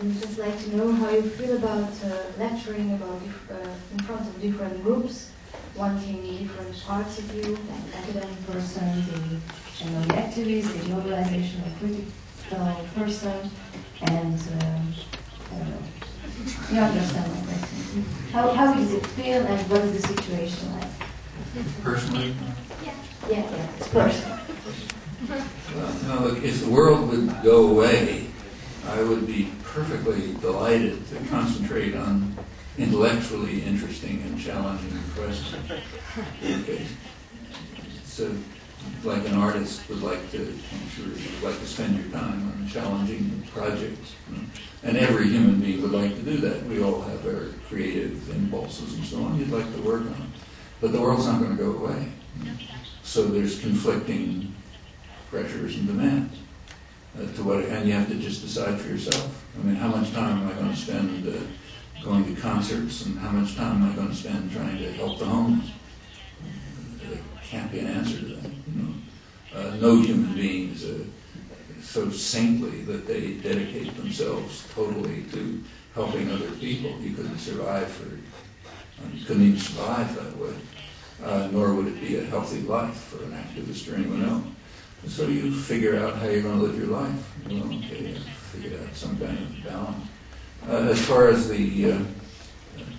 I'd just like to know how you feel about lecturing about in front of different groups, wanting different parts of you, like academic person, the general activist, the globalization, the critical person, and I don't know. You understand my question. How does it feel, and what is the situation like? Personally? Yeah, it's personal. Well, no, look, if the world would go away, I would be perfectly delighted to concentrate on intellectually interesting and challenging questions. Okay. So, like an artist would like to, I'm sure you'd like to spend your time on challenging projects. You know? And every human being would like to do that. We all have our creative impulses and so on. You'd like to work on them. But the world's not going to go away. So there's conflicting pressures and demands. And you have to just decide for yourself. I mean, how much time am I going to spend going to concerts, and how much time am I going to spend trying to help the homeless? There can't be an answer to that. You know? No human being is so saintly that they dedicate themselves totally to helping other people. You couldn't survive you couldn't even survive that way. Nor would it be a healthy life for an activist or anyone else. So you figure out how you're going to live your life. Well, okay, you figure out some kind of balance. As far as the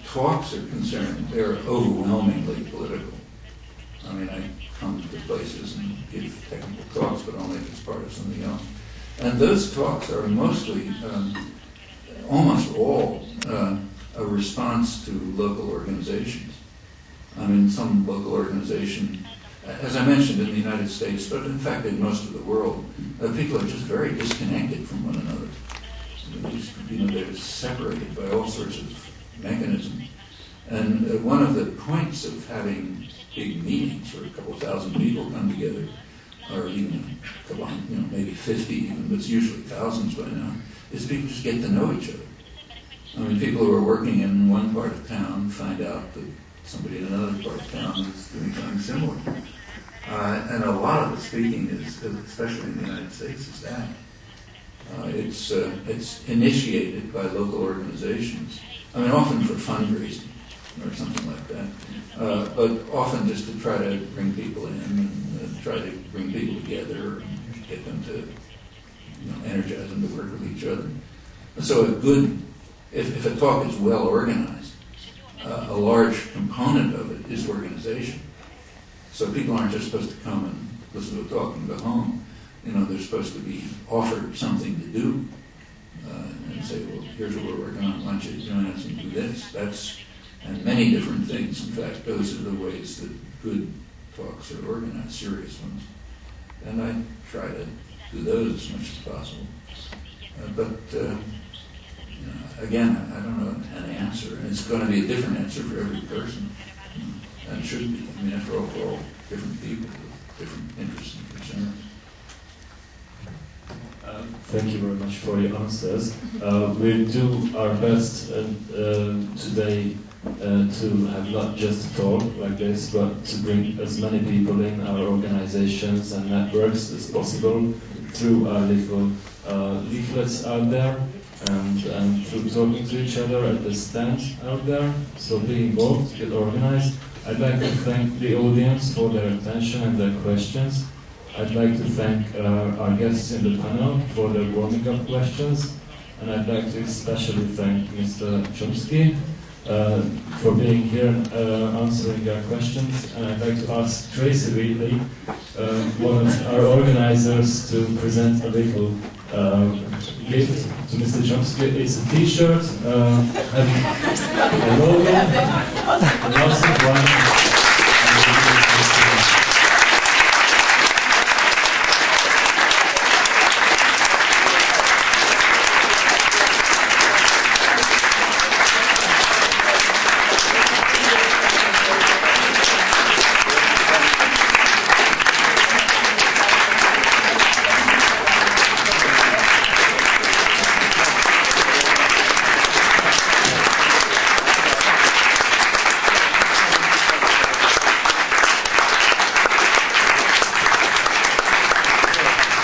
talks are concerned, they're overwhelmingly political. I mean, I come to places and give technical talks, but only if it's part of something else. And those talks are mostly, almost all, a response to local organizations. I mean, some local organization, as I mentioned in the United States, but in fact in most of the world, people are just very disconnected from one another. They're separated by all sorts of mechanisms. And one of the points of having big meetings where a couple thousand people come together, or even a couple, maybe 50 even, but it's usually thousands by now, is people just get to know each other. I mean, people who are working in one part of town find out that somebody in another part of town is doing something similar. And a lot of the speaking is, especially in the United States, is that. It's initiated by local organizations. I mean, often for fundraising or something like that, but often just to try to bring people in and try to bring people together and get them to, energize them to work with each other. So if a talk is well organized, a large component of it is organization. So people aren't just supposed to come and listen to a talk and go home. They're supposed to be offered something to do and say, well, here's what we're working on. Why don't you join us and do this? And many different things. In fact, those are the ways that good talks are organized, serious ones. And I try to do those as much as possible. Again, I don't know an answer. And it's going to be a different answer for every person. And it should be. I mean, after all, we're all different people with different interests and concerns. Thank you very much for your answers. We'll do our best today to have not just a talk like this, but to bring as many people in our organizations and networks as possible through our little leaflets out there and through talking to each other at the stand out there. So be involved, get organized. I'd like to thank the audience for their attention and their questions. I'd like to thank our guests in the panel for their warming up questions, and I'd like to especially thank Mr. Chomsky for being here answering our questions, and I'd like to ask Tracy Wheatley, one of our organizers, to present a little gift to Mr. Chomsky. It's a t-shirt, a logo, an awesome one.